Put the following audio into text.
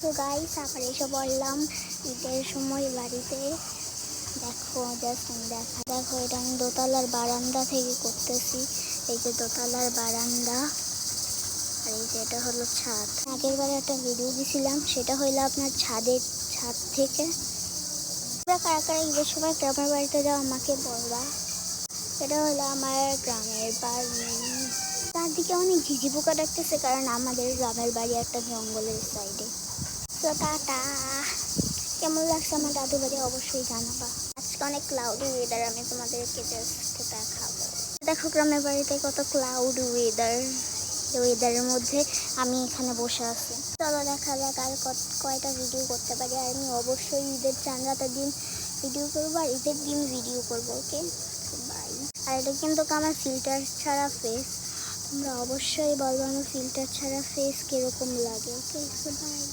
তো গাইস আবার এসে বললাম ঈদের সময় বাড়িতে। দেখো জাস্ট দেখো এটা আমি দোতলার বারান্দা থেকে করতেছি। এই যে দোতলার বারান্দা, আর এই যে এটা হলো ছাদ। আগের বারে একটা ভিডিও দিয়েছিলাম, সেটা হইলো আপনার ছাদ থেকে। কারা কারা ঈদের সময় গ্রামের বাড়িতে যাও আমাকে বলবা। এটা হলো আমার গ্রামের বাড়ি। চারদিকে অনেক ঝিঝি পোকা ডাকতেছে, কারণ আমাদের গ্রামের বাড়ি একটা জঙ্গলের সাইডে। তো টাটা, কেমন লাগছে আমার দাদু বাড়ি অবশ্যই জানাবা। আজকে অনেক ক্লাউডি ওয়েদার, আমি তোমাদেরকে জাস্ট দেখাবো। দেখো গ্রামের বাড়িতে কত ক্লাউডি ওয়েদার। ওয়েদারের মধ্যে আমি এখানে বসে আছি। চলো দেখা যাক আর কয়টা ভিডিও করতে পারি। আর আমি অবশ্যই ঈদের চাঁদ রাতের দিন ভিডিও করবো, আর ঈদের দিন ভিডিও করবো। Okay bye. আর এটা কিন্তু আমার ফিল্টার ছাড়া ফেস। তোমরা অবশ্যই বলবো আমার ফিল্টার ছাড়া ফেস কিরকম লাগে। Okay bye.